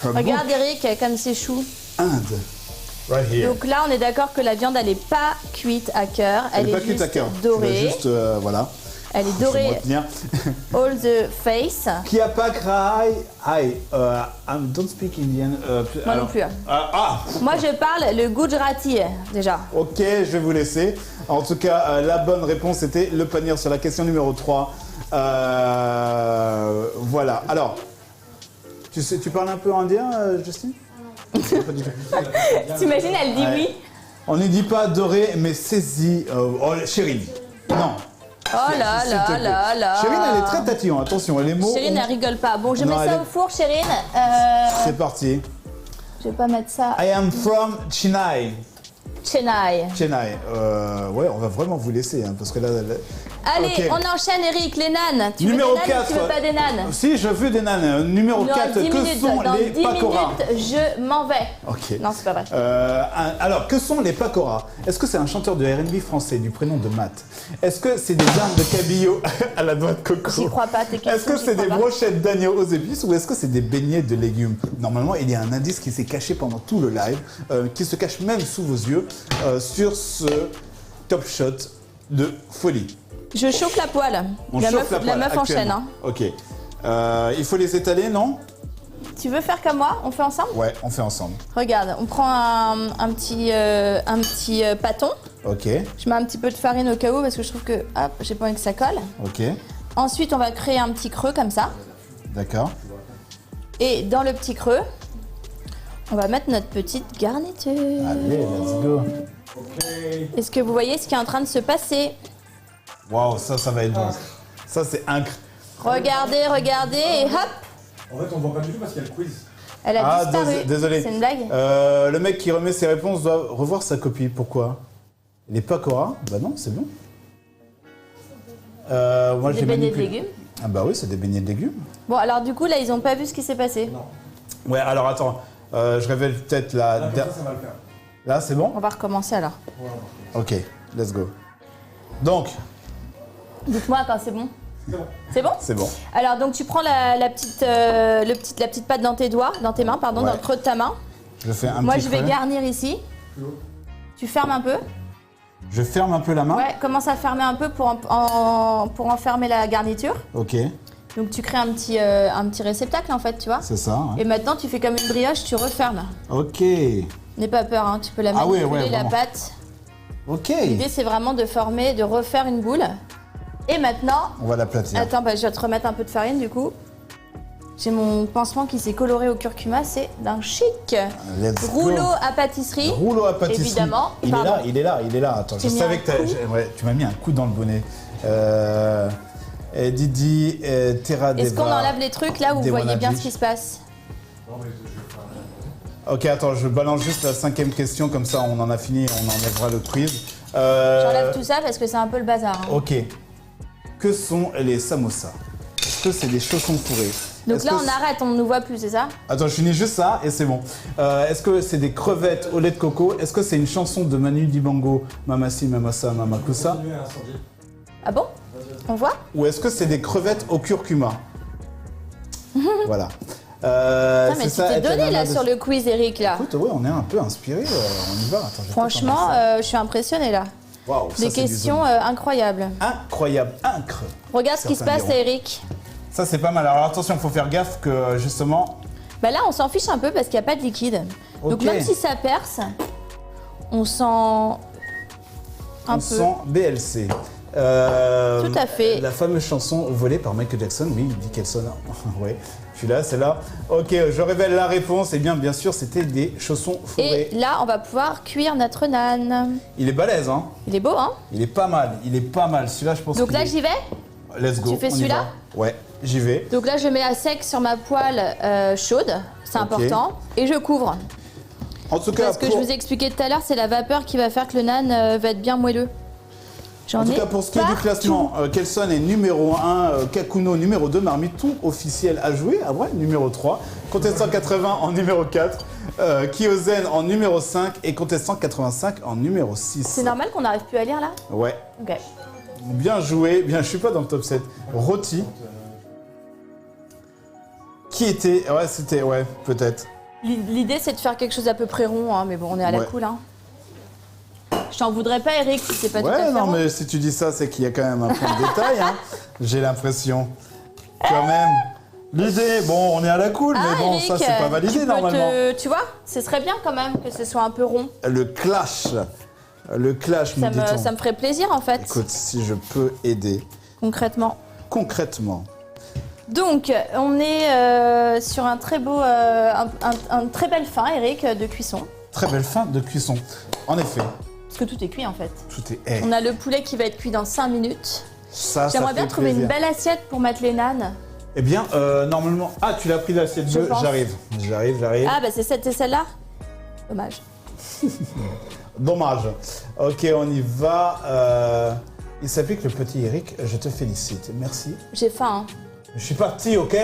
Regarde Eric, comme c'est chou. Inde. Right here. Donc là, on est d'accord que la viande, elle n'est pas cuite à cœur. Elle est pas cuite à juste cœur. dorée. Juste, voilà. Elle est Je vais me dorée. retenir. All the face. Qui a pas cry. I don't speak Indian. Moi non plus. Moi, je parle le Gujarati, déjà. Ok, je vais vous laisser. En tout cas, la bonne réponse était le panir sur la question numéro 3. Voilà. Alors, tu parles un peu indien, Justine? Pas du tout. T'imagines, elle dit oui. On ne dit pas doré, mais saisi. Chérine. Non. Oh là S'il te là plaît. là là. Chérine, elle est très tatillon. Attention, les mots. Chérine, elle rigole pas. Bon, je Non, mets elle ça est- au four, Chérine. C'est parti. Je vais pas mettre ça. I am from Chennai. Chennai. Chennai. Ouais, on va vraiment vous laisser, hein, parce que là. Allez, Ok. on enchaîne, Eric, les nanes. Tu Numéro veux des nanes 4. ou tu veux pas des nanes? Si, je veux des nanes. Numéro Dans 4, 10 que minutes, sont dans les 10 pakoras? minutes, je m'en vais. Ok. Non, c'est pas vrai. Alors, que sont les pakoras? Est-ce que c'est un chanteur de R&B français du prénom de Matt? Est-ce que c'est des armes de cabillaud à la noix de coco? J'y crois pas, tes questions. Est-ce que j'y c'est crois des pas. brochettes d'agneau aux épices ou est-ce que c'est des beignets de légumes? Normalement, il y a un indice qui s'est caché pendant tout le live, qui se cache même sous vos yeux, sur ce top shot de folie. Je chauffe la poêle. On La chauffe meuf, la poêle meuf enchaîne. actuellement. Hein. Ok. Il faut les étaler, non? Tu veux faire comme moi? On fait ensemble? Ouais, on fait ensemble. Regarde, on prend un petit pâton. Ok, Je mets un petit peu de farine au cas où parce que je trouve que, hop, j'ai pas envie que ça colle. ok, Ensuite, on va créer un petit creux comme ça. d'accord. Et dans le petit creux, on va mettre notre petite garniture. Allez, let's go. Est-ce que vous voyez ce qui est en train de se passer? Waouh, ça va être bon. Ça, c'est incroyable. Regardez, regardez, et hop, En fait, on voit pas du tout parce qu'il y a le quiz. elle a disparu. Désolé. C'est une blague? Le mec qui remet ses réponses doit revoir sa copie. Pourquoi? Les pakoras? Bah non, c'est bon. Moi, Des j'ai beignets de manipulé. légumes. Ah bah oui, c'est des beignets de légumes. Bon, alors du coup, là, ils ont pas vu ce qui s'est passé. Ouais, alors attends. Je révèle peut-être la... Là, comme ça va le faire. Là, c'est bon? On va recommencer alors. Ok, let's go. Donc, Dites-moi quand c'est bon. C'est bon. C'est bon? c'est bon. Alors, donc, tu prends la petite pâte dans tes doigts, dans tes mains, pardon, Ouais. dans le creux de ta main. Je fais un Moi, petit je vais creux. garnir ici. Tu fermes un peu. Je ferme un peu la main. Ouais, commence à fermer un peu pour enfermer la garniture. Ok, Donc, tu crées un petit réceptacle, en fait, tu vois. c'est ça. Ouais. Et maintenant, tu fais comme une brioche, tu refermes. Ok, N'aie pas peur, hein, tu peux la Ah ouais, manipuler, ouais, la vraiment. pâte. ok. L'idée, c'est vraiment de former, de refaire une boule. Et maintenant, On va l'aplatir. attends, bah, je vais te remettre un peu de farine, du coup. J'ai mon pansement qui s'est coloré au curcuma, c'est d'un chic. Let's go. Rouleau à pâtisserie. Rouleau à pâtisserie. Évidemment. Il Pardon. est là, il est là, il est là. Attends, je J'ai mis savais un que coup. ouais, tu m'as mis un coup dans le bonnet. Didi, Terra Est-ce qu'on Deva, enlève les trucs là où vous Dewana voyez bien Beach. ce qui se passe? Ok, attends, je balance juste la 5e question, comme ça on en a fini, on enlèvera le quiz. J'enlève tout ça parce que c'est un peu le bazar. hein. Ok. Que sont les samosas? Est-ce que c'est des chaussons fourrés? Donc Est-ce là, que on arrête, on ne nous voit plus, c'est ça? Attends, je finis juste ça et c'est bon. Est-ce que c'est des crevettes au lait de coco? Est-ce que c'est une chanson de Manu Dibango, Mamasi, Mamasa, Mamakusa? Continuez à incendie. Ah bon? On voit? Ou est-ce que c'est des crevettes au curcuma? Voilà. Putain, mais c'est tu ça, t'es être la donné là nana de- sur le quiz, Eric, là. Écoute, ouais, on est un peu inspiré, on y va. Attends, je vais Franchement, peut-être enlever je suis impressionnée là. ça. Waouh, ça, Des c'est du questions zoom. incroyables. Incroyable, incre. Regarde ce qui se Certains passe, diront. Eric. Ça, c'est pas mal. Alors attention, il faut faire gaffe que justement. Bah là, on s'en fiche un peu parce qu'il n'y a pas de liquide. Donc Ok. même si ça perce, on sent un On peu. sent BLC. Tout à fait. La fameuse chanson volée par Michael Jackson, oui, il dit qu'elle sonne. Ouais, je suis là, c'est là. Ok, je révèle la réponse. Eh bien sûr, c'était des chaussons fourrés. Et là, on va pouvoir cuire notre nan. Il est balèze, hein. Il est beau, hein? Il est pas mal, il est pas mal. Celui-là, je pense Donc qu'il là, est- j'y vais. Let's go. Tu fais on y celui-là va. Ouais, j'y vais. Donc là, je mets à sec sur ma poêle chaude. C'est Ok. important. Et je couvre. En tout cas, Parce que je vous ai expliqué tout à l'heure, c'est la vapeur qui va faire que le nan va être bien moelleux. J'en En tout ai cas, pour ce qui est du partout. classement, Kelson est numéro 1, Kakuno numéro 2, Marmite tout officiel à jouer, ah ouais, numéro 3, Contestant 80 en numéro 4, Kyozen en numéro 5 et Contestant 85 en numéro 6. C'est normal qu'on n'arrive plus à lire là? Ouais, Ok. bien joué, bien, je suis pas dans le top 7. Rôti, qui était... Ouais, c'était... Ouais, peut-être. L'idée, c'est de faire quelque chose à peu près rond, hein, mais bon, on est à la Ouais. cool. Hein. Je t'en voudrais pas, Eric, si c'est pas tout à Ouais, fait non, rond. mais si tu dis ça, c'est qu'il y a quand même un point de détail, hein. J'ai l'impression. Quand même. L'idée, bon, on est à la cool, mais bon, Eric, ça, c'est pas tu validé, peux normalement. Tu vois, ce serait bien quand même que ce soit un peu rond. Le clash, me dit-on. Ça me ferait plaisir, en fait, Écoute, si je peux aider concrètement. concrètement. Donc, on est sur un très beau, un très belle fin, Eric, de cuisson. Très belle fin de cuisson. En effet, Parce que tout est cuit, en fait. tout est... Hey, On a le poulet qui va être cuit dans 5 minutes. ça J'aimerais bien fait trouver plaisir. une belle assiette pour mettre les nanes. Eh bien, normalement... Ah, tu l'as pris l'assiette Je bleue. pense. J'arrive. Ah, bah c'est celle-là. Dommage. Dommage. Ok, on y va. Il s'appelle que le petit Eric, je te félicite. Merci. J'ai faim, hein. Je suis parti, ok.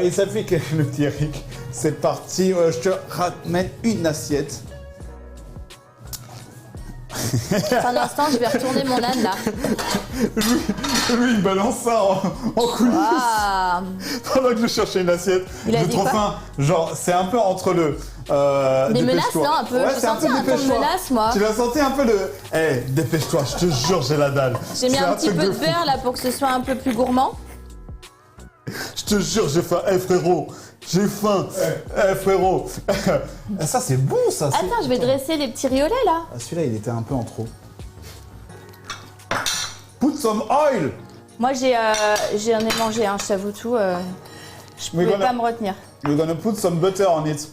Il s'appelle que le petit Eric, c'est parti. Je te ramène une assiette. Pour l'instant, je vais retourner mon âne, là. Lui, il balance ça en coulisses Ah, pendant que je cherchais une assiette. Il a J'ai dit trop quoi faim. Genre, c'est un peu entre le... des menaces, dépêche-toi. non, un peu. Ouais, J'ai c'est un senti peu un ton de dépêche-toi. menace, moi. Tu l'as senti un peu le... Eh, dépêche-toi, je te jure, j'ai la dalle. J'ai mis C'est un petit truc peu de fou. beurre, là, pour que ce soit un peu plus gourmand. Je te jure, j'ai faim. Eh, frérot, j'ai faim. Eh, frérot. Ça, c'est bon, ça. c'est- Attends, je vais dresser les petits riolets, là. Ah, celui-là, il était un peu en trop. Put some oil. Moi, j'en ai mangé, hein, je t'avoue tout. Je pouvais voilà. pas me retenir. We're gonna put some butter on it.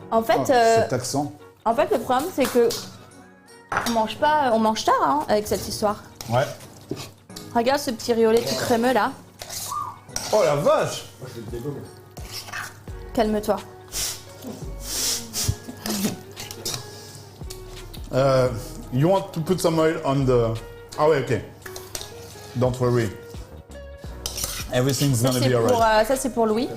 En fait, Oh, cet accent. le problème, c'est que on mange tard, hein, avec cette histoire. Ouais. Regarde ce petit riolet tout crémeux, là. Oh la vache. Moi, je vais le dégommer. Calme-toi. You want to put some oil on the... Ah ouais, ok. Don't worry. Everything's Ça, gonna c'est be alright. ça, c'est pour Louis.